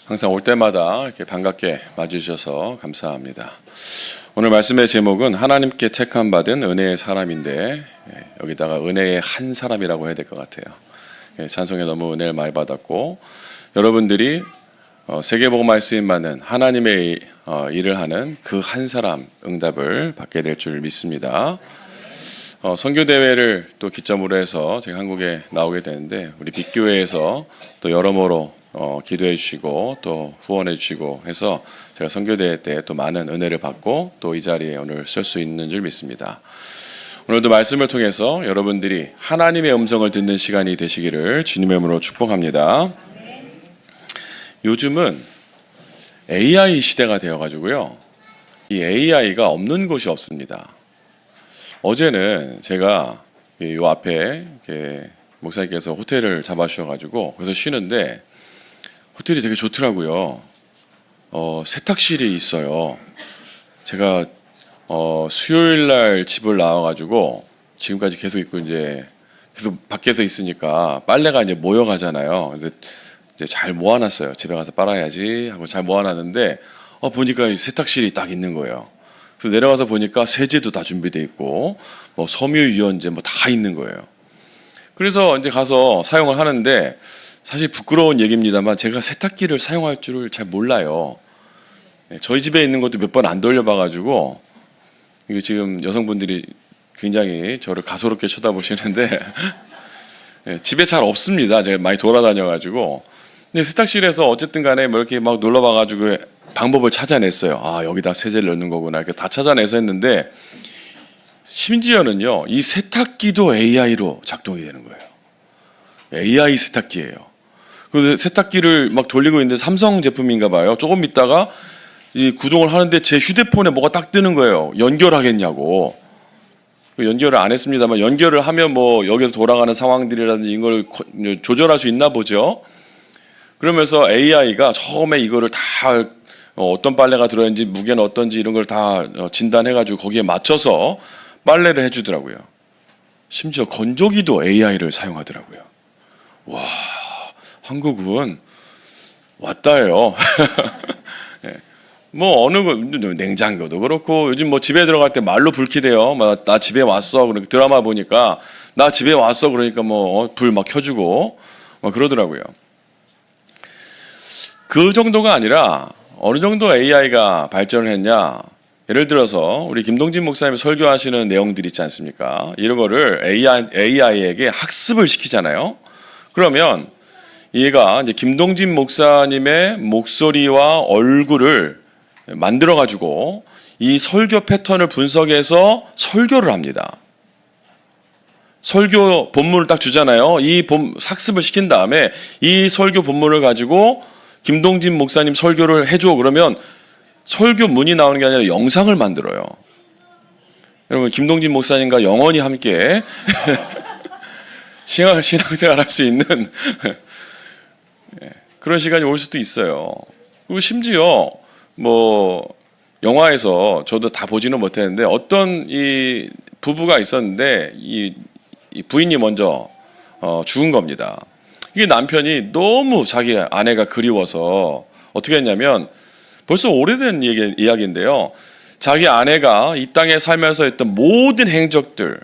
항상 올 때마다 이렇게 반갑게 맞이주셔서 감사합니다. 오늘 말씀의 제목은 하나님께 택함 받은 은혜의 사람인데, 여기다가 은혜의 한 사람이라고 해야 될 것 같아요. 찬송에 너무 은혜를 많이 받았고, 여러분들이 세계복음화에 쓰임받는 하나님의 일을 하는 그 한 사람 응답을 받게 될 줄 믿습니다. 선교대회를 또 기점으로 해서 제가 한국에 나오게 되는데, 우리 빛교회에서 또 여러모로 기도해 주시고 또 후원해 주시고 해서 제가 선교대회 때 또 많은 은혜를 받고 또 이 자리에 오늘 설 수 있는 줄 믿습니다. 오늘도 말씀을 통해서 여러분들이 하나님의 음성을 듣는 시간이 되시기를 주님의 이름으로 축복합니다. 요즘은 AI 시대가 되어가지고요, 이 AI가 없는 곳이 없습니다. 어제는 제가 요 앞에 이렇게 목사님께서 호텔을 잡아주셔가지고 그래서 쉬는데 호텔이 되게 좋더라고요. 세탁실이 있어요. 제가 수요일 날 집을 나와가지고 지금까지 계속 있고 이제 계속 밖에서 있으니까 빨래가 이제 모여가잖아요. 그래서 이제 잘 모아놨어요. 집에 가서 빨아야지 하고 잘 모아놨는데 보니까 세탁실이 딱 있는 거예요. 그래서 내려가서 보니까 세제도 다 준비돼 있고 뭐 섬유유연제 뭐 다 있는 거예요. 그래서 이제 가서 사용을 하는데, 사실 부끄러운 얘기입니다만 제가 세탁기를 사용할 줄을 잘 몰라요. 저희 집에 있는 것도 몇 번 안 돌려봐가지고 이거 지금 여성분들이 굉장히 저를 가소롭게 쳐다보시는데 집에 잘 없습니다. 제가 많이 돌아다녀가지고. 근데 세탁실에서 어쨌든 간에 뭐 이렇게 막 놀러봐가지고 방법을 찾아냈어요. 여기다 세제를 넣는 거구나 이렇게 다 찾아내서 했는데, 심지어는요 이 세탁기도 AI로 작동이 되는 거예요. AI 세탁기예요. 그래서 세탁기를 막 돌리고 있는데 삼성 제품인가 봐요. 조금 있다가 이 구동을 하는데 제 휴대폰에 뭐가 딱 뜨는 거예요. 연결하겠냐고. 연결을 안 했습니다만 연결을 하면 뭐 여기서 돌아가는 상황들이라든지 이걸 조절할 수 있나 보죠. 그러면서 AI가 처음에 이거를 다 어떤 빨래가 들어있는지 무게는 어떤지 이런 걸 다 진단해가지고 거기에 맞춰서 빨래를 해주더라고요. 심지어 건조기도 AI를 사용하더라고요. 와, 한국은 왔다요. 네. 뭐 어느 거 냉장고도 그렇고 요즘 뭐 집에 들어갈 때 말로 불키대요. 나 집에 왔어. 그러니까 드라마 보니까 나 집에 왔어. 그러니까 뭐 불 막 켜주고 그러더라고요. 그 정도가 아니라 어느 정도 AI가 발전을 했냐? 예를 들어서 우리 김동진 목사님 설교하시는 내용들 있지 않습니까? 이런 거를 AI에게 학습을 시키잖아요. 그러면 얘가 이제 김동진 목사님의 목소리와 얼굴을 만들어 가지고 이 설교 패턴을 분석해서 설교를 합니다. 설교 본문을 딱 주잖아요. 이 학습을 시킨 다음에 이 설교 본문을 가지고 김동진 목사님 설교를 해줘. 그러면 설교문이 나오는 게 아니라 영상을 만들어요. 여러분, 김동진 목사님과 영원히 함께 신앙생활 할 수 있는 그런 시간이 올 수도 있어요. 그리고 심지어 뭐 영화에서 저도 다 보지는 못했는데 어떤 이 부부가 있었는데 이 부인이 먼저 죽은 겁니다. 이게 남편이 너무 자기 아내가 그리워서 어떻게 했냐면, 벌써 오래된 이야기인데요. 자기 아내가 이 땅에 살면서 했던 모든 행적들,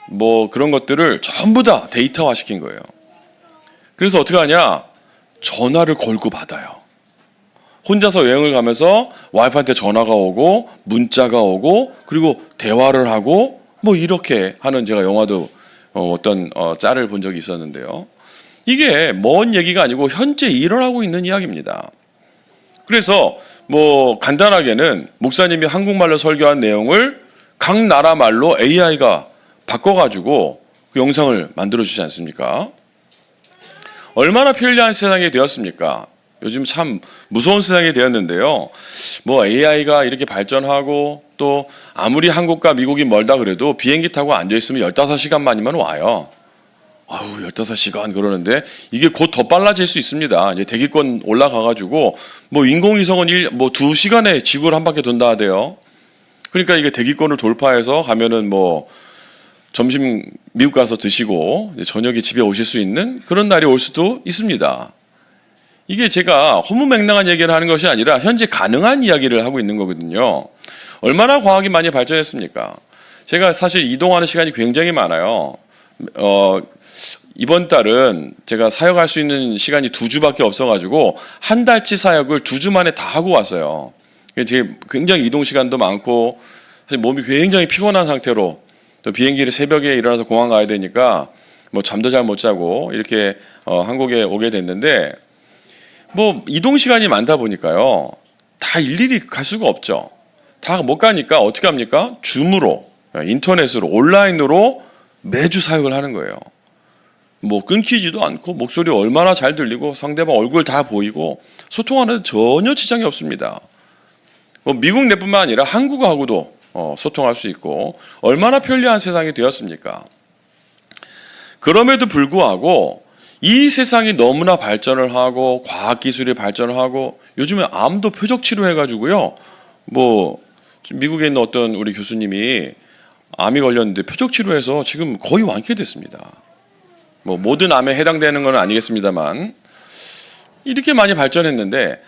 뭐 그런 것들을 전부 다 데이터화 시킨 거예요. 그래서 어떻게 하냐? 전화를 걸고 받아요. 혼자서 여행을 가면서 와이프한테 전화가 오고 문자가 오고 그리고 대화를 하고 뭐 이렇게 하는, 제가 영화도 어떤 짤을 본 적이 있었는데요. 이게 먼 얘기가 아니고 현재 일어나고 있는 이야기입니다. 그래서 뭐 간단하게는 목사님이 한국말로 설교한 내용을 각 나라 말로 AI가 바꿔가지고 그 영상을 만들어주지 않습니까? 얼마나 편리한 세상이 되었습니까? 요즘 참 무서운 세상이 되었는데요. 뭐 AI가 이렇게 발전하고 또 아무리 한국과 미국이 멀다 그래도 비행기 타고 앉아있으면 15시간만이면 와요. 15시간 그러는데 이게 곧 더 빨라질 수 있습니다. 이제 대기권 올라가가지고 뭐 인공위성은 2시간에 지구를 한 바퀴 돈다 하대요. 그러니까 이게 대기권을 돌파해서 가면은 뭐 점심 미국 가서 드시고 저녁에 집에 오실 수 있는 그런 날이 올 수도 있습니다. 이게 제가 허무맹랑한 얘기를 하는 것이 아니라 현재 가능한 이야기를 하고 있는 거거든요. 얼마나 과학이 많이 발전했습니까? 제가 사실 이동하는 시간이 굉장히 많아요. 이번 달은 제가 사역할 수 있는 시간이 2주밖에 없어가지고 한 달치 사역을 2주 만에 다 하고 왔어요. 제가 굉장히 이동 시간도 많고 사실 몸이 굉장히 피곤한 상태로 또 비행기를 새벽에 일어나서 공항 가야 되니까 뭐 잠도 잘 못 자고 이렇게 한국에 오게 됐는데 뭐 이동 시간이 많다 보니까요 다 일일이 갈 수가 없죠. 다 못 가니까 어떻게 합니까? 줌으로 인터넷으로 온라인으로 매주 사역을 하는 거예요. 뭐 끊기지도 않고 목소리 얼마나 잘 들리고 상대방 얼굴 다 보이고 소통하는데 전혀 지장이 없습니다. 뭐 미국 내뿐만 아니라 한국하고도 소통할 수 있고 얼마나 편리한 세상이 되었습니까? 그럼에도 불구하고 이 세상이 너무나 발전을 하고 과학기술이 발전을 하고 요즘에 암도 표적 치료해가지고요. 뭐 미국에 있는 어떤 우리 교수님이 암이 걸렸는데 표적 치료해서 지금 거의 완쾌됐습니다. 뭐 모든 암에 해당되는 건 아니겠습니다만 이렇게 많이 발전했는데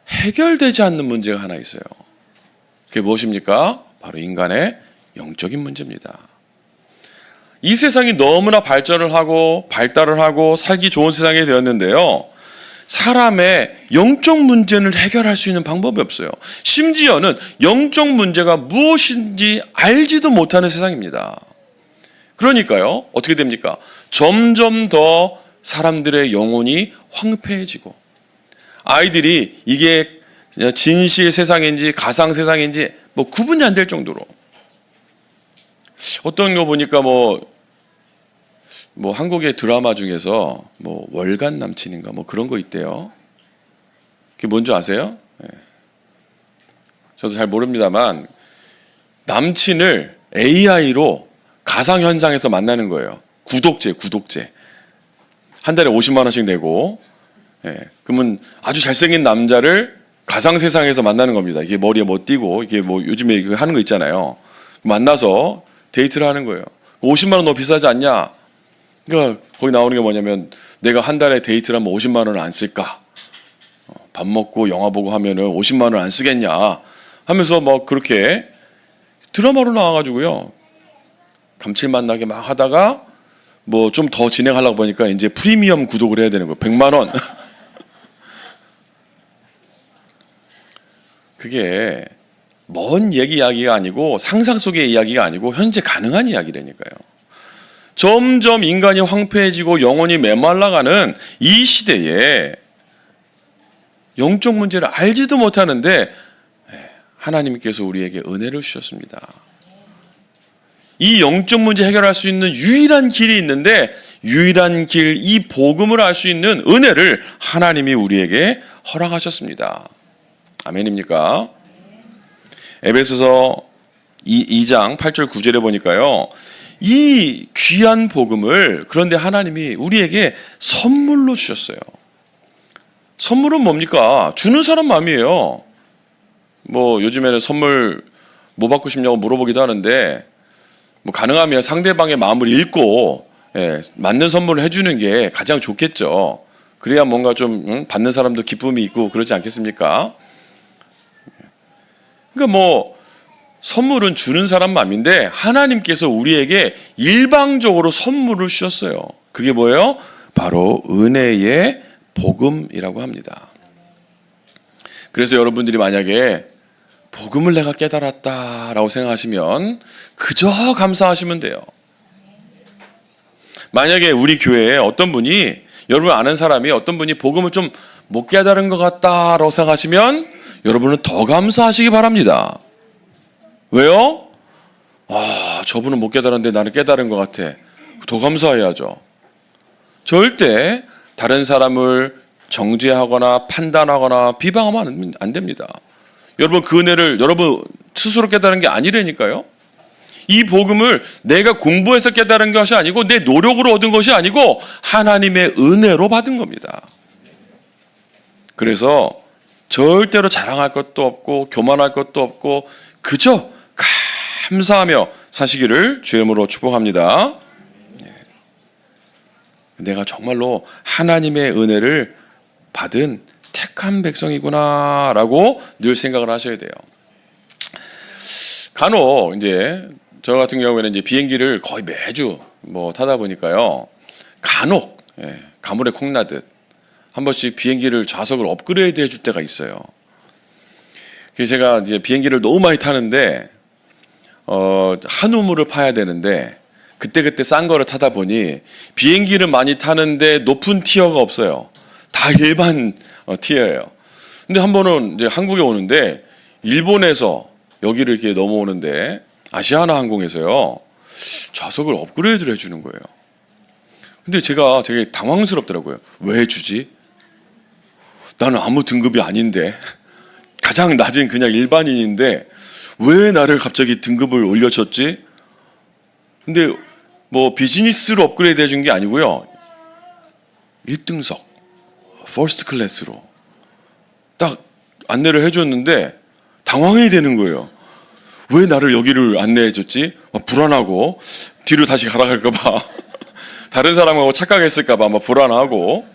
해결되지 않는 문제가 하나 있어요. 그게 무엇입니까? 바로 인간의 영적인 문제입니다. 이 세상이 너무나 발전을 하고 발달을 하고 살기 좋은 세상이 되었는데요. 사람의 영적 문제를 해결할 수 있는 방법이 없어요. 심지어는 영적 문제가 무엇인지 알지도 못하는 세상입니다. 그러니까요. 어떻게 됩니까? 점점 더 사람들의 영혼이 황폐해지고 아이들이 이게 진실 세상인지 가상 세상인지 뭐 구분이 안 될 정도로 어떤 거 보니까 뭐 한국의 드라마 중에서 뭐 월간 남친인가 뭐 그런 거 있대요. 그게 뭔지 아세요? 네. 저도 잘 모릅니다만 남친을 AI로 가상 현상에서 만나는 거예요. 구독제. 한 달에 50만 원씩 내고, 예, 그러면 아주 잘생긴 남자를 가상 세상에서 만나는 겁니다. 이게 머리에 뭐 띄고 이게 뭐 요즘에 이거 하는 거 있잖아요. 만나서 데이트를 하는 거예요. 50만 원 너무 비싸지 않냐? 그러니까 거기 나오는 게 뭐냐면 내가 한 달에 데이트를 하면 50만 원을 안 쓸까? 밥 먹고 영화 보고 하면은 50만 원을 안 쓰겠냐? 하면서 뭐 그렇게 드라마로 나와가지고요. 감칠맛 나게 막 하다가 뭐 좀 더 진행하려고 보니까 이제 프리미엄 구독을 해야 되는 거예요. 100만 원. 그게 먼 이야기가 아니고 상상 속의 이야기가 아니고 현재 가능한 이야기라니까요. 점점 인간이 황폐해지고 영혼이 메말라가는 이 시대에 영적 문제를 알지도 못하는데 하나님께서 우리에게 은혜를 주셨습니다. 이 영적 문제 해결할 수 있는 유일한 길이 있는데 유일한 길, 이 복음을 알 수 있는 은혜를 하나님이 우리에게 허락하셨습니다. 아멘입니까? 에베소서 2장 8절 9절에 보니까요. 이 귀한 복음을 그런데 하나님이 우리에게 선물로 주셨어요. 선물은 뭡니까? 주는 사람 마음이에요. 뭐 요즘에는 선물 뭐 받고 싶냐고 물어보기도 하는데 뭐 가능하면 상대방의 마음을 읽고 맞는 선물을 해주는 게 가장 좋겠죠. 그래야 뭔가 좀 받는 사람도 기쁨이 있고 그러지 않겠습니까? 그러니까 뭐 선물은 주는 사람 마음인데 하나님께서 우리에게 일방적으로 선물을 주셨어요. 그게 뭐예요? 바로 은혜의 복음이라고 합니다. 그래서 여러분들이 만약에 복음을 내가 깨달았다라고 생각하시면 그저 감사하시면 돼요. 만약에 우리 교회에 어떤 분이 여러분 아는 사람이 어떤 분이 복음을 좀 못 깨달은 것 같다라고 생각하시면 여러분은 더 감사하시기 바랍니다. 왜요? 저분은 못 깨달았는데 나는 깨달은 것 같아. 더 감사해야죠. 절대 다른 사람을 정죄하거나 판단하거나 비방하면 안 됩니다. 여러분 그 은혜를 여러분 스스로 깨달은 게 아니라니까요. 이 복음을 내가 공부해서 깨달은 것이 아니고 내 노력으로 얻은 것이 아니고 하나님의 은혜로 받은 겁니다. 그래서 절대로 자랑할 것도 없고 교만할 것도 없고 그저 감사하며 사시기를 주의 이름으로 축복합니다. 내가 정말로 하나님의 은혜를 받은 택한 백성이구나라고 늘 생각을 하셔야 돼요. 간혹 이제 저 같은 경우에는 이제 비행기를 거의 매주 타다 보니까요. 간혹 가물에 콩나듯 한 번씩 비행기를 좌석을 업그레이드 해줄 때가 있어요. 그래서 제가 이제 비행기를 너무 많이 타는데 한 우물을 파야 되는데 그때 싼 거를 타다 보니 비행기를 많이 타는데 높은 티어가 없어요. 다 일반 티어예요. 근데 한 번은 이제 한국에 오는데 일본에서 여기를 이렇게 넘어오는데 아시아나 항공에서요 좌석을 업그레이드를 해주는 거예요. 근데 제가 되게 당황스럽더라고요. 왜 주지? 나는 아무 등급이 아닌데 가장 낮은 그냥 일반인인데 왜 나를 갑자기 등급을 올려줬지? 근데 비즈니스로 업그레이드 해준 게 아니고요. 1등석, 퍼스트 클래스로 딱 안내를 해줬는데 당황이 되는 거예요. 왜 나를 여기를 안내해줬지? 불안하고 뒤로 다시 가라갈까 봐 다른 사람하고 착각했을까 봐 불안하고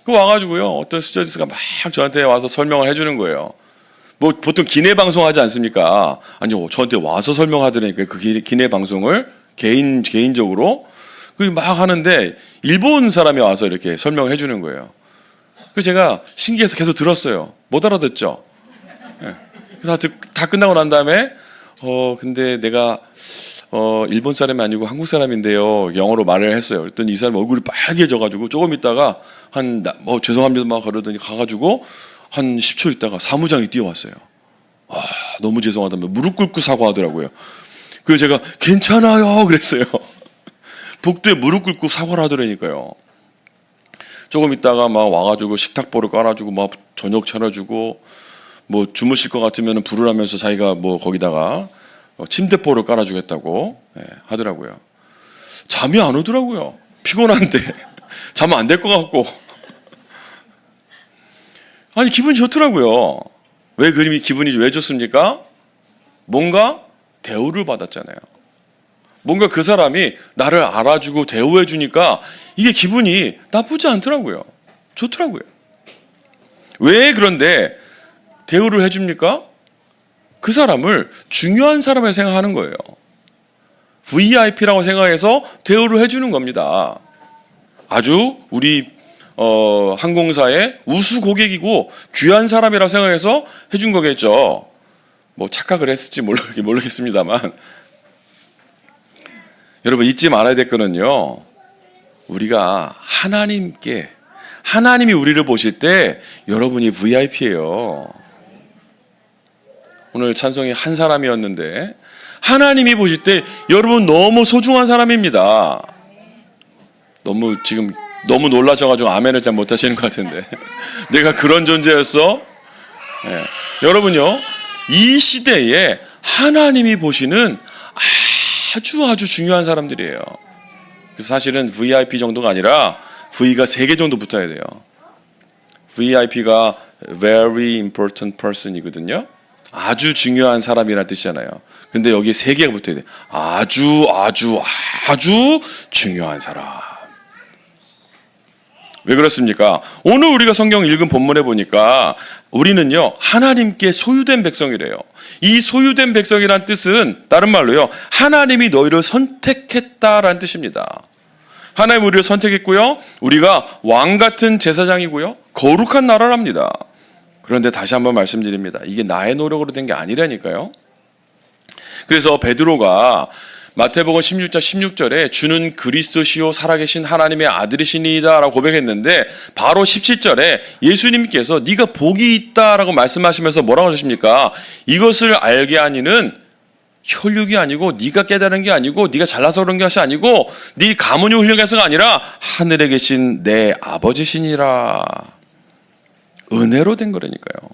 그 와가지고요 어떤 스튜어디스가 막 저한테 와서 설명을 해주는 거예요. 보통 기내 방송 하지 않습니까? 아니요, 저한테 와서 설명하더라니까 그 기내 방송을 개인적으로 막 하는데 일본 사람이 와서 이렇게 설명을 해주는 거예요. 그 제가 신기해서 계속 들었어요. 못 알아듣죠. 그래서 다 끝나고 난 다음에 근데 내가 일본 사람이 아니고 한국 사람인데요. 영어로 말을 했어요. 그랬더니 이 사람 얼굴이 빨개져가지고 조금 있다가 죄송합니다 막 그러더니 가가지고 한 10초 있다가 사무장이 뛰어왔어요. 너무 죄송하다며 무릎 꿇고 사과하더라고요. 그래서 제가 괜찮아요 그랬어요. 복도에 무릎 꿇고 사과를 하더라니까요. 조금 있다가 막 와가지고 식탁보를 깔아주고 막 저녁 차려주고 주무실 것 같으면 부르라면서 자기가 거기다가 침대보를 깔아주겠다고 하더라고요. 잠이 안 오더라고요. 피곤한데 자면 안 될 것 같고. 아니 기분이 좋더라고요. 왜 기분이 왜 좋습니까? 뭔가 대우를 받았잖아요. 뭔가 그 사람이 나를 알아주고 대우해 주니까 이게 기분이 나쁘지 않더라고요. 좋더라고요. 왜 그런데 대우를 해줍니까? 그 사람을 중요한 사람을 생각하는 거예요. VIP라고 생각해서 대우를 해주는 겁니다. 아주 우리 항공사의 우수 고객이고 귀한 사람이라고 생각해서 해준 거겠죠. 착각을 했을지 모르겠습니다만 여러분 잊지 말아야 될 거는요. 우리가 하나님이 우리를 보실 때 여러분이 VIP예요. 오늘 찬송이 한 사람이었는데 하나님이 보실 때 여러분 너무 소중한 사람입니다. 너무 놀라셔가지고 아멘을 잘 못하시는 것 같은데 내가 그런 존재였어? 여러분요 이 시대에 하나님이 보시는 아주 중요한 사람들이에요. 그래서 사실은 VIP 정도가 아니라 V가 3개 정도 붙어야 돼요. VIP가 very important person이거든요. 아주 중요한 사람이라는 뜻이잖아요. 근데 여기에 3개가 붙어야 돼요. 아주 중요한 사람. 왜 그렇습니까? 오늘 우리가 성경 읽은 본문에 보니까 우리는요 하나님께 소유된 백성이래요. 이 소유된 백성이란 뜻은 다른 말로요 하나님이 너희를 선택했다라는 뜻입니다. 하나님 우리를 선택했고요 우리가 왕 같은 제사장이고요 거룩한 나라랍니다. 그런데 다시 한번 말씀드립니다. 이게 나의 노력으로 된 게 아니라니까요. 그래서 베드로가 마태복음 16장 16절에 주는 그리스도시요 살아계신 하나님의 아들이시니이다 라고 고백했는데 바로 17절에 예수님께서 네가 복이 있다라고 말씀하시면서 뭐라고 하십니까? 이것을 알게 하니는 혈육이 아니고 네가 깨달은 게 아니고 네가 잘나서 그런 것이 아니고 네 가문이 훌륭해서가 아니라 하늘에 계신 내 아버지시니라. 은혜로 된 거라니까요.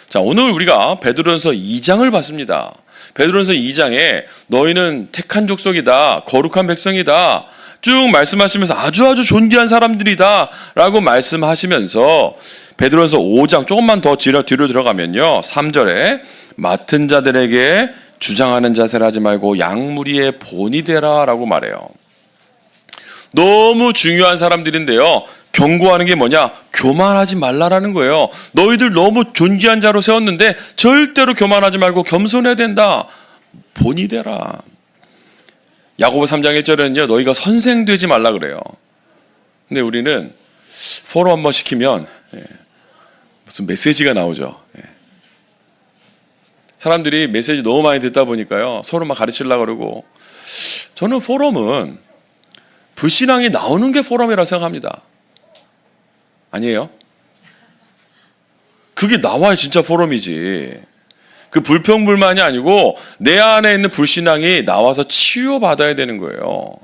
자, 오늘 우리가 베드로전서 2장을 봤습니다. 베드로전서 2장에 너희는 택한 족속이다, 거룩한 백성이다 쭉 말씀하시면서 아주 존귀한 사람들이다 라고 말씀하시면서 베드로전서 5장 조금만 더 뒤로 들어가면요 3절에 맡은 자들에게 주장하는 자세를 하지 말고 양무리의 본이 되라 라고 말해요. 너무 중요한 사람들인데요 경고하는 게 뭐냐? 교만하지 말라라는 거예요. 너희들 너무 존귀한 자로 세웠는데 절대로 교만하지 말고 겸손해야 된다. 본이 되라. 야고보 3장 1절에는요. 너희가 선생 되지 말라 그래요. 근데 우리는 포럼 한번 시키면 무슨 메시지가 나오죠. 사람들이 메시지 너무 많이 듣다 보니까요. 서로 막 가르치려고 그러고, 저는 포럼은 불신앙이 나오는 게 포럼이라고 생각합니다. 아니에요? 그게 나와야 진짜 포럼이지. 그 불평불만이 아니고 내 안에 있는 불신앙이 나와서 치유받아야 되는 거예요.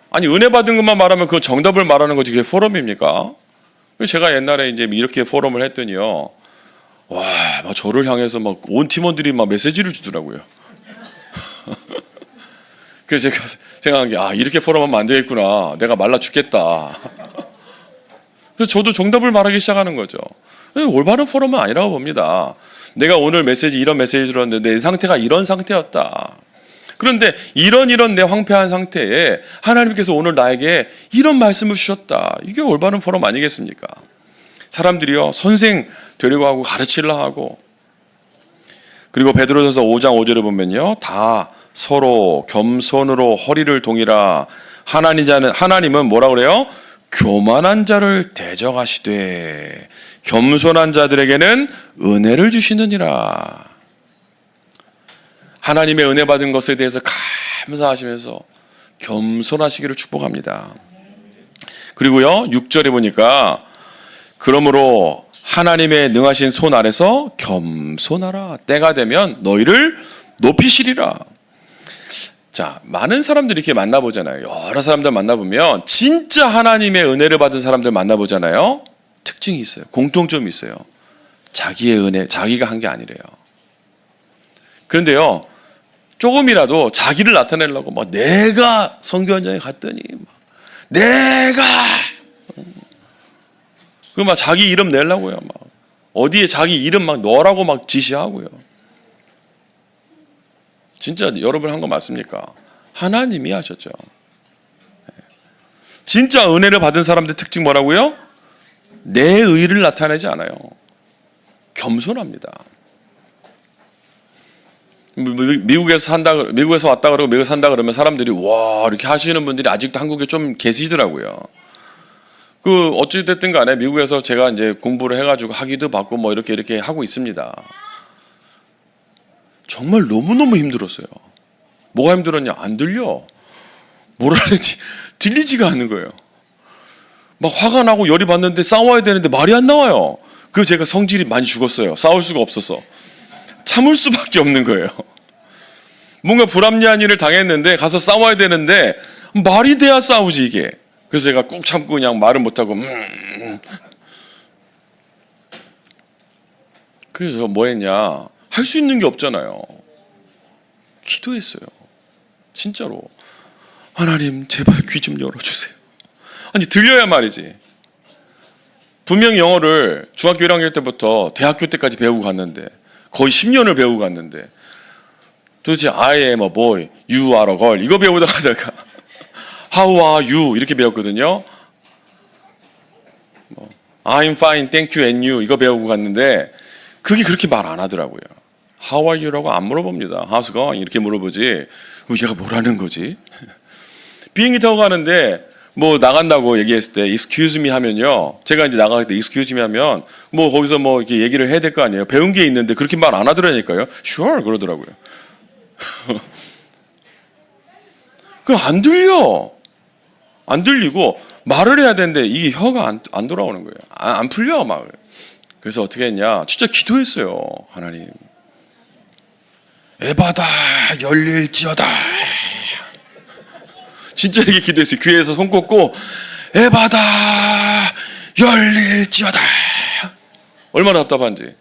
아니, 은혜 받은 것만 말하면 그 정답을 말하는 거지, 그게 포럼입니까? 제가 옛날에 이제 이렇게 포럼을 했더니요. 와, 막 저를 향해서 막 온 팀원들이 막 메시지를 주더라고요. 그래서 제가 생각한 게, 이렇게 포럼하면 안 되겠구나. 내가 말라 죽겠다. 그래서 저도 정답을 말하기 시작하는 거죠. 올바른 포럼은 아니라고 봅니다. 내가 오늘 메시지, 이런 메시지 들었는데 내 상태가 이런 상태였다. 그런데 이런 내 황폐한 상태에 하나님께서 오늘 나에게 이런 말씀을 주셨다. 이게 올바른 포럼 아니겠습니까? 사람들이요, 선생 되려고 하고 가르치려 하고, 그리고 베드로전서 5장 5절에 보면요, 다 서로 겸손으로 허리를 동이라. 하나님은 뭐라 그래요? 교만한 자를 대적하시되 겸손한 자들에게는 은혜를 주시느니라. 하나님의 은혜 받은 것에 대해서 감사하시면서 겸손하시기를 축복합니다. 그리고요, 6절에 보니까 그러므로 하나님의 능하신 손 아래서 겸손하라. 때가 되면 너희를 높이시리라. 자, 많은 사람들이 이렇게 만나보잖아요. 여러 사람들 만나보면 진짜 하나님의 은혜를 받은 사람들 만나보잖아요. 특징이 있어요. 공통점이 있어요. 자기의 은혜, 자기가 한 게 아니래요. 그런데요, 조금이라도 자기를 나타내려고 막 내가 선교 현장에 갔더니 막 내가 그 막 자기 이름 내려고요. 막 어디에 자기 이름 막 넣으라고 막 지시하고요. 진짜 여러분 한 거 맞습니까? 하나님이 하셨죠. 진짜 은혜를 받은 사람들 특징 뭐라고요? 내 의를 나타내지 않아요. 겸손합니다. 미국에서 왔다 그러고 미국에 산다 그러면 사람들이 와, 이렇게 하시는 분들이 아직도 한국에 좀 계시더라고요. 그 어찌됐든 간에 미국에서 제가 이제 공부를 해가지고 학위도 받고 뭐 이렇게 하고 있습니다. 정말 너무너무 힘들었어요. 뭐가 힘들었냐? 안 들려. 뭐라 하는지 들리지가 않는 거예요. 막 화가 나고 열이 받는데 싸워야 되는데 말이 안 나와요. 그래서 제가 성질이 많이 죽었어요. 싸울 수가 없어서. 참을 수밖에 없는 거예요. 뭔가 불합리한 일을 당했는데 가서 싸워야 되는데 말이 돼야 싸우지 이게. 그래서 제가 꾹 참고 그냥 말을 못하고 그래서 뭐 했냐. 할 수 있는 게 없잖아요. 기도했어요. 진짜로. 하나님 제발 귀 좀 열어주세요. 아니 들려야 말이지. 분명히 영어를 중학교 1학년 때부터 대학교 때까지 배우고 갔는데 거의 10년을 배우고 갔는데 도대체 I am a boy, you are a girl 이거 배우다 가다가 How are you 이렇게 배웠거든요. I'm fine, thank you and you 이거 배우고 갔는데 그게 그렇게 말 안 하더라고요. How are you라고 안 물어봅니다. How's going 이렇게 물어보지. 얘가 뭐라는 거지? 비행기 타고 가는데 뭐 나간다고 얘기했을 때 excuse me 하면요. 제가 이제 나갈 때 excuse me 하면 뭐 거기서 뭐 이렇게 얘기를 해야 될 거 아니에요. 배운 게 있는데 그렇게 말 안 하더라니까요. Sure 그러더라고요. 그 안 들려. 안 들리고 말을 해야 되는데 이게 혀가 안 돌아오는 거예요. 안 풀려 막. 그래서 어떻게 했냐? 진짜 기도했어요. 하나님. 에바다 열릴지어다. 진짜 이렇게 기도했어요. 귀에서 손 꽂고 에바다 열릴지어다. 얼마나 답답한지.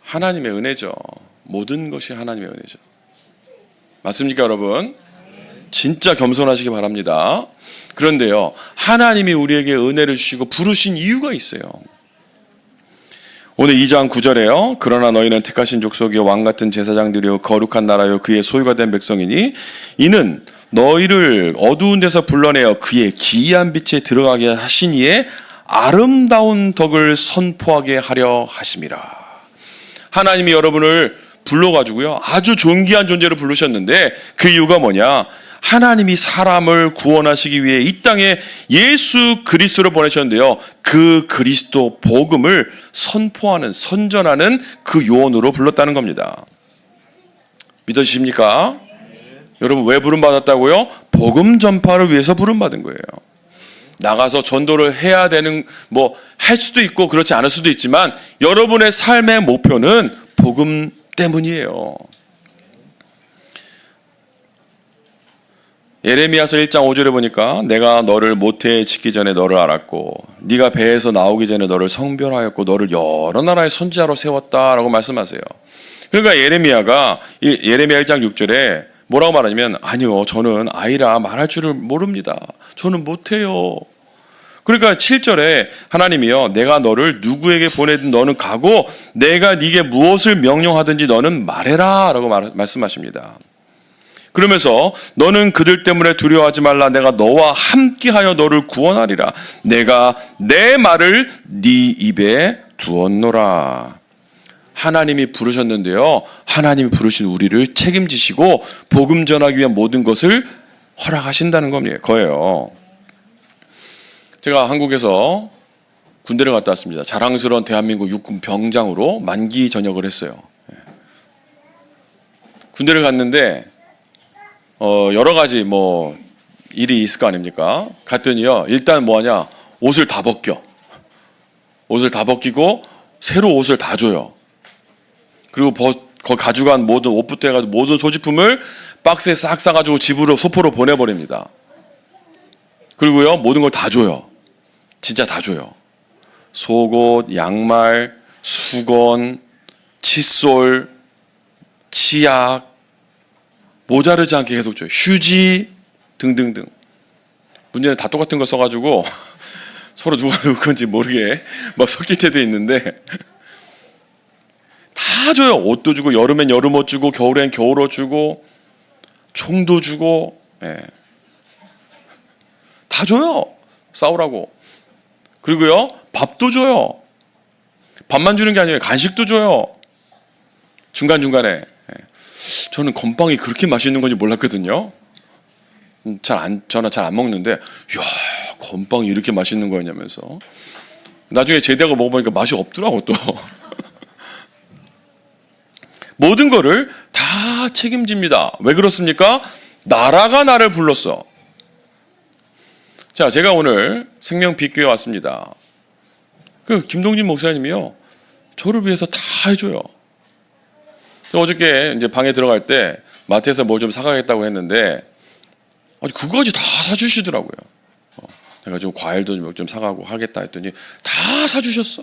하나님의 은혜죠. 모든 것이 하나님의 은혜죠. 맞습니까 여러분? 진짜 겸손하시기 바랍니다. 그런데요, 하나님이 우리에게 은혜를 주시고 부르신 이유가 있어요. 오늘 2장 9절에요. 그러나 너희는 택하신 족속이요 왕같은 제사장들이요 거룩한 나라요 그의 소유가 된 백성이니 이는 너희를 어두운 데서 불러내어 그의 기이한 빛에 들어가게 하신 이의 아름다운 덕을 선포하게 하려 하심이라. 하나님이 여러분을 불러가지고요, 아주 존귀한 존재로 부르셨는데 그 이유가 뭐냐? 하나님이 사람을 구원하시기 위해 이 땅에 예수 그리스도를 보내셨는데요, 그 그리스도 복음을 선포하는, 선전하는 그 요원으로 불렀다는 겁니다. 믿어지십니까? 여러분, 왜 부름받았다고요? 복음 전파를 위해서 부름받은 거예요. 나가서 전도를 해야 되는, 할 수도 있고 그렇지 않을 수도 있지만 여러분의 삶의 목표는 복음 때문이에요. 예레미야서 1장 5절에 보니까 내가 너를 모태에 짓기 전에 너를 알았고 네가 배에서 나오기 전에 너를 성별하였고 너를 여러 나라의 선지자로 세웠다라고 말씀하세요. 그러니까 예레미야가 예레미야 1장 6절에 뭐라고 말하냐면, 아니요, 저는 아이라 말할 줄을 모릅니다. 저는 못해요. 그러니까 7절에 하나님이요, 내가 너를 누구에게 보내든 너는 가고 내가 네게 무엇을 명령하든지 너는 말해라 라고 말씀하십니다. 그러면서 너는 그들 때문에 두려워하지 말라. 내가 너와 함께하여 너를 구원하리라. 내가 내 말을 네 입에 두었노라. 하나님이 부르셨는데요, 하나님이 부르신 우리를 책임지시고 복음 전하기 위한 모든 것을 허락하신다는 거예요. 제가 한국에서 군대를 갔다 왔습니다. 자랑스러운 대한민국 육군 병장으로 만기 전역을 했어요. 군대를 갔는데 여러 가지 일이 있을 거 아닙니까? 갔더니요, 일단 뭐하냐, 옷을 다 벗겨. 옷을 다 벗기고 새로 옷을 다 줘요. 그리고 가져간 모든 옷부터 해가지고 모든 소지품을 박스에 싹 싸가지고 집으로, 소포로 보내버립니다. 그리고요, 모든 걸 다 줘요. 진짜 다 줘요. 속옷, 양말, 수건, 칫솔, 치약, 모자르지 않게 계속 줘요. 휴지 등등등. 문제는 다 똑같은 거 써가지고 서로 누가 누구 건지 모르게 막 섞일 때도 있는데 다 줘요. 옷도 주고, 여름엔 여름 옷 주고, 겨울엔 겨울 옷 주고, 총도 주고, 다 줘요. 싸우라고. 그리고요, 밥도 줘요. 밥만 주는 게 아니에요. 간식도 줘요. 중간중간에. 저는 건빵이 그렇게 맛있는 건지 몰랐거든요. 저는 잘 안 먹는데, 이야, 건빵이 이렇게 맛있는 거였냐면서. 나중에 제대하고 먹어보니까 맛이 없더라고, 또. 모든 거를 다 책임집니다. 왜 그렇습니까? 나라가 나를 불렀어. 자, 제가 오늘 생명빛교회 왔습니다. 그 김동진 목사님이요, 저를 위해서 다 해줘요. 어저께 이제 방에 들어갈 때 마트에서 뭘 좀 사가겠다고 했는데 그거까지 다 사주시더라고요. 내가 좀 과일도 좀 사가고 하겠다 했더니 다 사주셨어.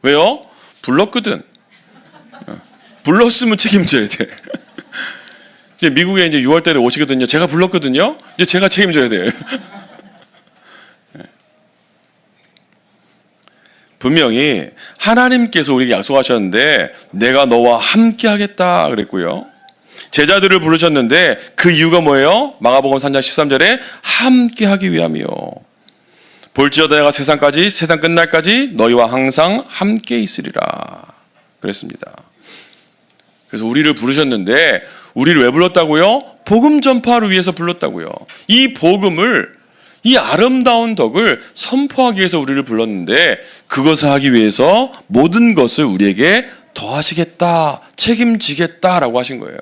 왜요? 불렀거든. 불렀으면 책임져야 돼. 이제 미국에 이제 6월 달에 오시거든요. 제가 불렀거든요. 이제 제가 책임져야 돼요. 분명히 하나님께서 우리에게 약속하셨는데 내가 너와 함께 하겠다 그랬고요. 제자들을 부르셨는데 그 이유가 뭐예요? 마가복음 3장 13절에 함께 하기 위함이요. 볼지어다 내가 세상 끝날까지 너희와 항상 함께 있으리라 그랬습니다. 그래서 우리를 부르셨는데 우리를 왜 불렀다고요? 복음 전파를 위해서 불렀다고요. 이 복음을, 이 아름다운 덕을 선포하기 위해서 우리를 불렀는데 그것을 하기 위해서 모든 것을 우리에게 더하시겠다, 책임지겠다라고 하신 거예요.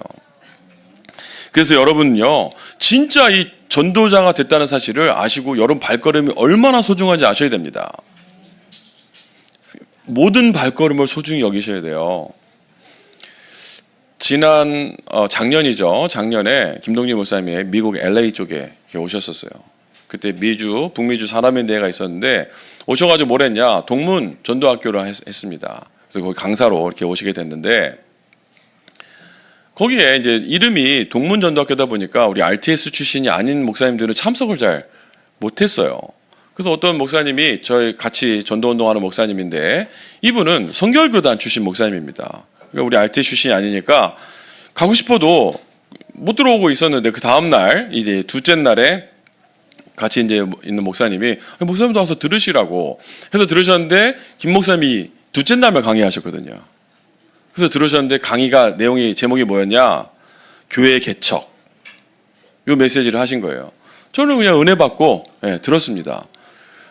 그래서 여러분요, 진짜 이 전도자가 됐다는 사실을 아시고 여러분 발걸음이 얼마나 소중한지 아셔야 됩니다. 모든 발걸음을 소중히 여기셔야 돼요. 작년이죠. 작년에 김동진 목사님이 미국 LA 쪽에 오셨었어요. 그때 북미주 산업인대회가 있었는데 오셔가지고 뭘 했냐, 동문 전도학교를 했습니다. 그래서 거기 강사로 이렇게 오시게 됐는데 거기에 이제 이름이 동문 전도학교다 보니까 우리 RTS 출신이 아닌 목사님들은 참석을 잘 못했어요. 그래서 어떤 목사님이 저희 같이 전도운동하는 목사님인데 이분은 성결교단 출신 목사님입니다. 그러니까 우리 RTS 출신이 아니니까 가고 싶어도 못 들어오고 있었는데 그 다음 날 이제 둘째 날에 같이 이제 있는 목사님이 목사님도 와서 들으시라고 해서 들으셨는데 김 목사님이 둘째 날만 강의하셨거든요. 그래서 들으셨는데 강의가 내용이 제목이 뭐였냐? 교회 개척. 이 메시지를 하신 거예요. 저는 그냥 은혜 받고 들었습니다.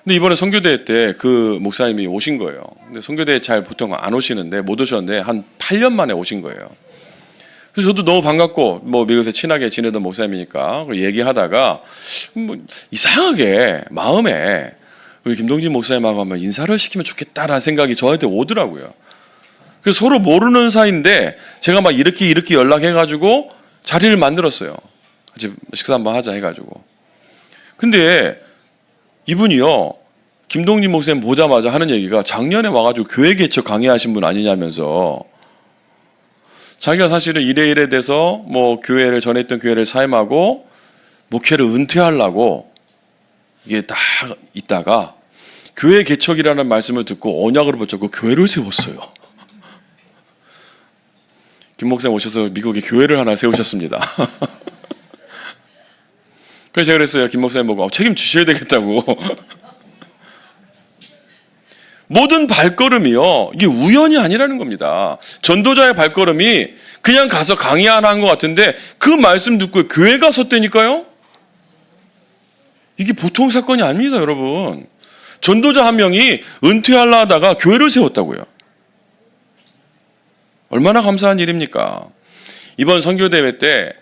근데 이번에 선교대회 때 그 목사님이 오신 거예요. 근데 선교대회 잘 보통 안 오시는데 못 오셨는데 한 8년 만에 오신 거예요. 그래서 저도 너무 반갑고 뭐 미국에서 친하게 지내던 목사님이니까 얘기하다가 뭐 이상하게 마음에 우리 김동진 목사님하고 한번 인사를 시키면 좋겠다라는 생각이 저한테 오더라고요. 그래서 서로 모르는 사이인데 제가 막 이렇게 연락해가지고 자리를 만들었어요. 같이 식사 한번 하자 해가지고. 근데 이분이요, 김동진 목사님 보자마자 하는 얘기가 작년에 와가지고 교회 개척 강의하신 분 아니냐면서 자기가 사실은 이래 돼서 뭐 교회를 전했던 교회를 사임하고 목회를 은퇴하려고 이게 딱 있다가 교회 개척이라는 말씀을 듣고 언약으로 붙잡고 교회를 세웠어요. 김 목사님 오셔서 미국에 교회를 하나 세우셨습니다. 그래서 제가 그랬어요. 김 목사님 보고 책임지셔야 되겠다고. 모든 발걸음이요, 이게 우연이 아니라는 겁니다. 전도자의 발걸음이 그냥 가서 강의 하나 한 것 같은데 그 말씀 듣고 교회가 섰다니까요. 이게 보통 사건이 아닙니다, 여러분. 전도자 한 명이 은퇴하려 하다가 교회를 세웠다고요. 얼마나 감사한 일입니까? 이번 선교대회 때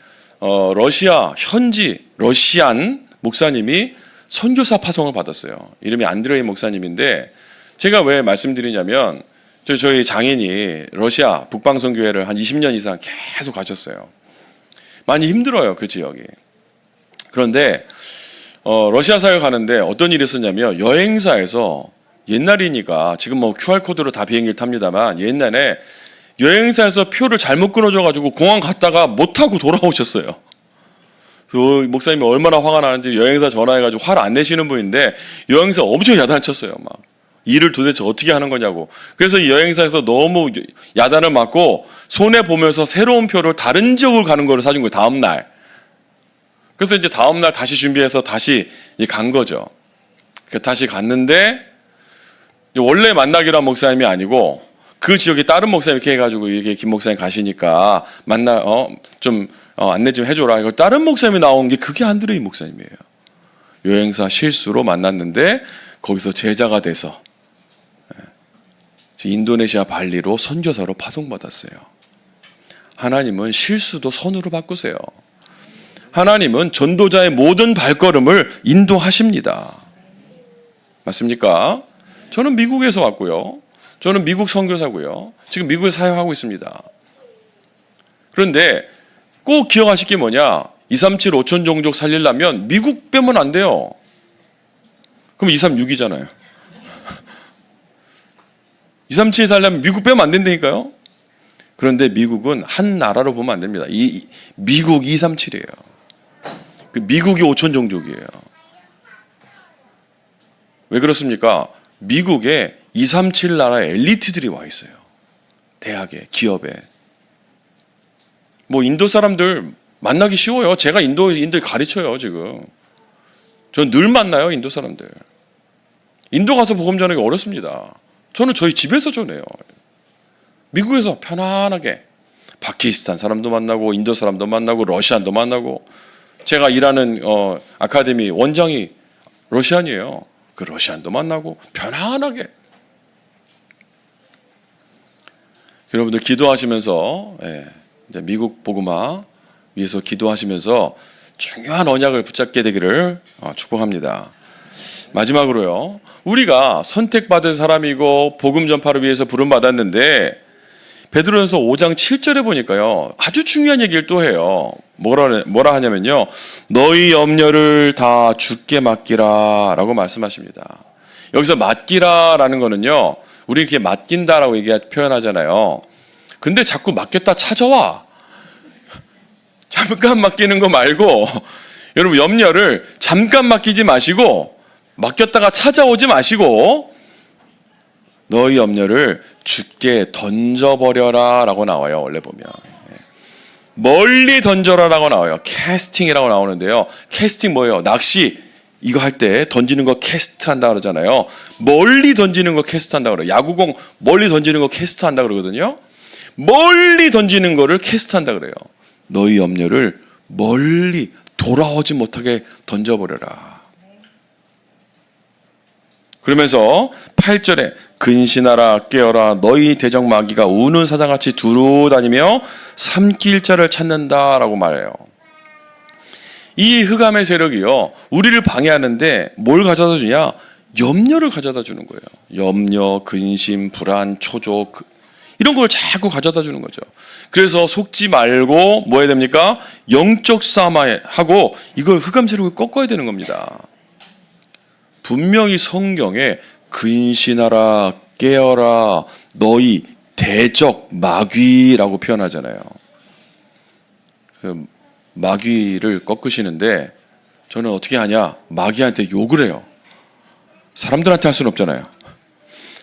러시아 현지 러시안 목사님이 선교사 파송을 받았어요. 이름이 안드레이 목사님인데 제가 왜 말씀드리냐면 저희 장인이 러시아 북방선교회를 한 20년 이상 계속 가셨어요. 많이 힘들어요, 그 지역이. 그런데 러시아 사회 가는데 어떤 일이 있었냐면 여행사에서 옛날이니까 지금 뭐 QR코드로 다 비행기를 탑니다만 옛날에 여행사에서 표를 잘못 끊어줘가지고 공항 갔다가 못 타고 돌아오셨어요. 그래서 목사님이 얼마나 화가 나는지 여행사 전화해가지고 화를 안 내시는 분인데 여행사 엄청 야단쳤어요. 막 일을 도대체 어떻게 하는 거냐고. 그래서 이 여행사에서 너무 야단을 맞고 손해 보면서 새로운 표를 다른 지역으로 가는 거를 사준 거예요. 다음 날. 그래서 이제 다음 날 다시 준비해서 다시 간 거죠. 다시 갔는데 원래 만나기로 한 목사님이 아니고 그 지역에 다른 목사님 이렇게 해가지고 이게 김 목사님 가시니까 안내 좀 해줘라. 이거 다른 목사님이 나온 게 그게 안드레이 목사님이에요. 여행사 실수로 만났는데 거기서 제자가 돼서 인도네시아 발리로 선교사로 파송받았어요. 하나님은 실수도 선으로 바꾸세요. 하나님은 전도자의 모든 발걸음을 인도하십니다. 맞습니까? 저는 미국에서 왔고요. 저는 미국 선교사고요. 지금 미국에서 사역하고 있습니다. 그런데 꼭 기억하실 게 뭐냐? 237 5천 종족 살리려면 미국 빼면 안 돼요. 그럼 236이잖아요. 237 살려면 미국 빼면 안 된다니까요. 그런데 미국은 한 나라로 보면 안 됩니다. 미국 237이에요. 그 미국이 5천 종족이에요. 왜 그렇습니까? 미국에 237 나라의 엘리트들이 와 있어요. 대학에, 기업에. 뭐 인도 사람들 만나기 쉬워요. 제가 인도인들 가르쳐요, 지금. 전 늘 만나요, 인도 사람들. 인도 가서 복음 전하기 어렵습니다. 저는 저희 집에서 전해요. 미국에서 편안하게 파키스탄 사람도 만나고 인도 사람도 만나고 러시안도 만나고 제가 일하는 아카데미 원장이 러시안이에요. 그 러시안도 만나고 편안하게. 여러분들 기도하시면서 이제 미국 복음화 위해서 기도하시면서 중요한 언약을 붙잡게 되기를 축복합니다. 마지막으로요. 우리가 선택받은 사람이고 복음 전파를 위해서 부름받았는데 베드로전서 5장 7절에 보니까요. 아주 중요한 얘기를 또 해요. 뭐라 하냐면요. 너희 염려를 다 주께 맡기라 라고 말씀하십니다. 여기서 맡기라라는 거는요. 우리 이렇게 맡긴다라고 표현하잖아요. 근데 자꾸 맡겼다 찾아와. 잠깐 맡기는 거 말고 여러분 염려를 잠깐 맡기지 마시고 맡겼다가 찾아오지 마시고 너희 염려를 주께 던져버려라 라고 나와요. 원래 보면. 멀리 던져라라고 나와요. 캐스팅이라고 나오는데요. 캐스팅 뭐예요? 낚시 이거 할 때 던지는 거 캐스트한다 그러잖아요. 멀리 던지는 거 캐스트한다 그래요. 야구공 멀리 던지는 거 캐스트한다 그러거든요. 멀리 던지는 거를 캐스트한다 그래요. 너희 염려를 멀리 돌아오지 못하게 던져버려라. 그러면서 8절에 근신하라 깨어라 너희 대적 마귀가 우는 사자같이 두루 다니며 삼킬 자를 찾는다라고 말해요. 이 흑암의 세력이요 우리를 방해하는데 뭘 가져다 주냐? 염려를 가져다 주는 거예요. 염려, 근심, 불안, 초조 이런 걸 자꾸 가져다 주는 거죠. 그래서 속지 말고 뭐 해야 됩니까? 영적 싸움하고 이걸 흑암 세력을 꺾어야 되는 겁니다. 분명히 성경에 근신하라 깨어라 너희 대적 마귀라고 표현하잖아요. 그 마귀를 꺾으시는데 저는 어떻게 하냐? 마귀한테 욕을 해요. 사람들한테 할 수는 없잖아요.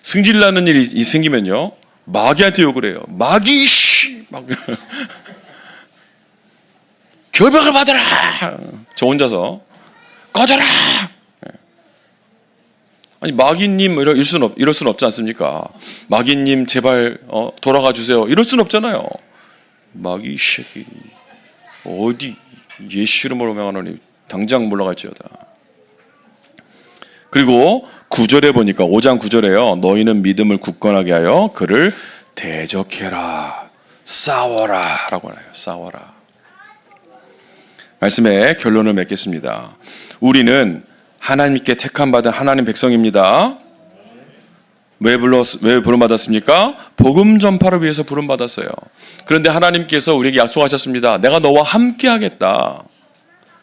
승질나는 일이 생기면요 마귀한테 욕을 해요. 마귀 씨 막 결박을 받아라. 저 혼자서 꺼져라. 아니 마귀님 이럴 수는 없지 않습니까? 마귀님 제발 돌아가 주세요. 이럴 수는 없잖아요. 마귀 새끼 어디 예수 이름으로 명하노니 당장 물러갈지어다. 그리고 9절에 보니까 5장 9절에요. 너희는 믿음을 굳건하게 하여 그를 대적해라. 싸워라 라고 하나요. 싸워라. 말씀의 결론을 맺겠습니다. 우리는 하나님께 택함받은 하나님 백성입니다. 왜 부름받았습니까? 복음 전파를 위해서 부름받았어요. 그런데 하나님께서 우리에게 약속하셨습니다. 내가 너와 함께 하겠다.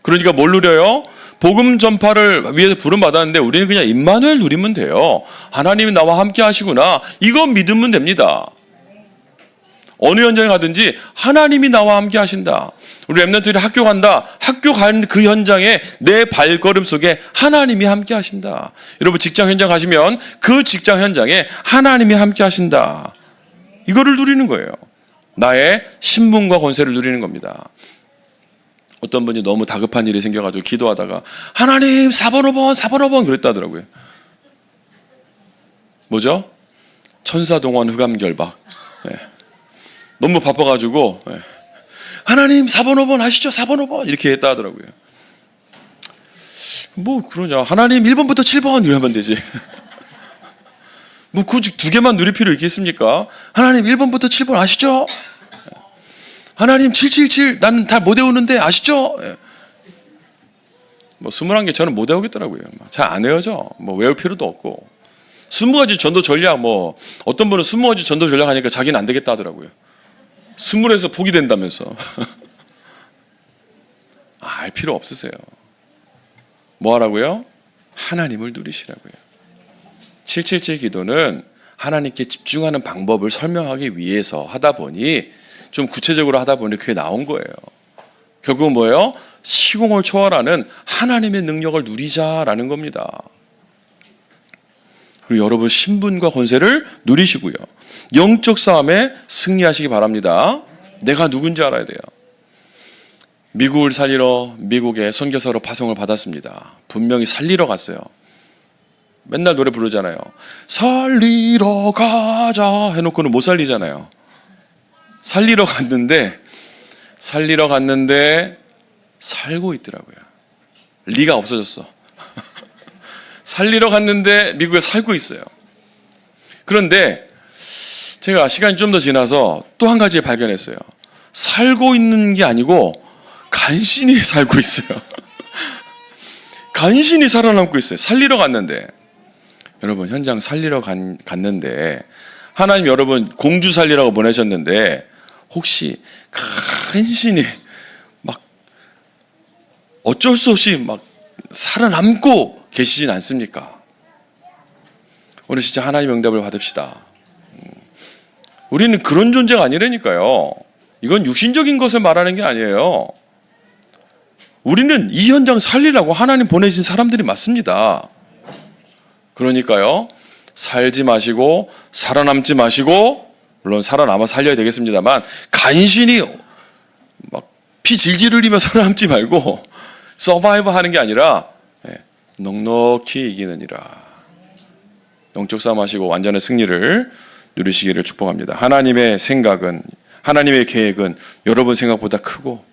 그러니까 뭘 누려요? 복음 전파를 위해서 부름받았는데 우리는 그냥 임마누엘 누리면 돼요. 하나님이 나와 함께 하시구나. 이거 믿으면 됩니다. 어느 현장에 가든지 하나님이 나와 함께 하신다. 우리 렘넌트들이 학교 간다. 학교 간 그 현장에 내 발걸음 속에 하나님이 함께 하신다. 여러분 직장 현장 가시면 그 직장 현장에 하나님이 함께 하신다. 이거를 누리는 거예요. 나의 신분과 권세를 누리는 겁니다. 어떤 분이 너무 다급한 일이 생겨가지고 기도하다가 하나님 4번 5번 그랬다 하더라고요. 뭐죠? 천사동원 흑암결박. 네. 너무 바빠가지고 하나님 4번 5번 하시죠. 4번 5번 이렇게 했다 하더라고요. 뭐 그러냐. 하나님 1번부터 7번 이러면 되지. 뭐 굳이 두 개만 누릴 필요 있겠습니까? 하나님 1번부터 7번 아시죠? 하나님 777 나는 다 못 외우는데 아시죠? 뭐 21개 저는 못 외우겠더라고요. 잘 안 외워져. 뭐 외울 필요도 없고. 20가지 전도 전략 뭐 어떤 분은 20가지 전도 전략 하니까 자기는 안 되겠다 하더라고요. 20에서 복이 된다면서. 알 필요 없으세요. 뭐 하라고요? 하나님을 누리시라고요. 777 기도는 하나님께 집중하는 방법을 설명하기 위해서 하다 보니 좀 구체적으로 하다 보니 그게 나온 거예요. 결국은 뭐예요? 시공을 초월하는 하나님의 능력을 누리자라는 겁니다. 그리고 여러분 신분과 권세를 누리시고요. 영적 싸움에 승리하시기 바랍니다. 내가 누군지 알아야 돼요. 미국을 살리러 미국에 선교사로 파송을 받았습니다. 분명히 살리러 갔어요. 맨날 노래 부르잖아요. 살리러 가자 해놓고는 못 살리잖아요. 살리러 갔는데 살고 있더라고요. 리가 없어졌어. 살리러 갔는데 미국에 살고 있어요. 그런데 제가 시간이 좀 더 지나서 또 한 가지 발견했어요. 살고 있는 게 아니고 간신히 살고 있어요. 간신히 살아남고 있어요. 살리러 갔는데 여러분 현장 살리러 갔는데 하나님 여러분 공주 살리라고 보내셨는데 혹시 간신히 막 어쩔 수 없이 막 살아남고 계시진 않습니까? 오늘 진짜 하나님의 응답을 받읍시다. 우리는 그런 존재가 아니라니까요. 이건 육신적인 것을 말하는 게 아니에요. 우리는 이 현장 살리라고 하나님 보내신 사람들이 맞습니다. 그러니까요. 살지 마시고 살아남지 마시고 물론 살아남아 살려야 되겠습니다만 간신히 막 피 질질 흘리며 살아남지 말고 서바이브 하는 게 아니라 넉넉히 이기느니라. 영적 싸움 하시고 완전한 승리를 누리시기를 축복합니다. 하나님의 생각은, 하나님의 계획은 여러분 생각보다 크고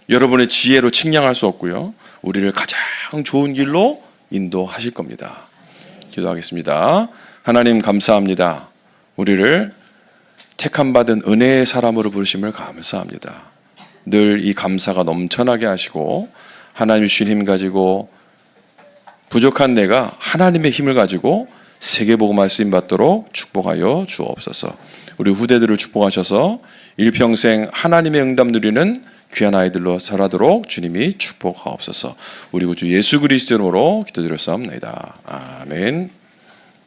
여러분의 지혜로 측량할 수 없고요. 우리를 가장 좋은 길로 인도하실 겁니다. 기도하겠습니다. 하나님 감사합니다. 우리를 택함받은 은혜의 사람으로 부르심을 감사합니다. 늘 이 감사가 넘쳐나게 하시고 하나님 주신 힘 가지고 부족한 내가 하나님의 힘을 가지고 세계복음화 쓰임 받도록 축복하여 주옵소서. 우리 후대들을 축복하셔서 일평생 하나님의 응답 누리는 귀한 아이들로 자라도록 주님이 축복하옵소서. 우리 구주 예수 그리스도 이름으로 기도드렸사옵나이다. 아멘.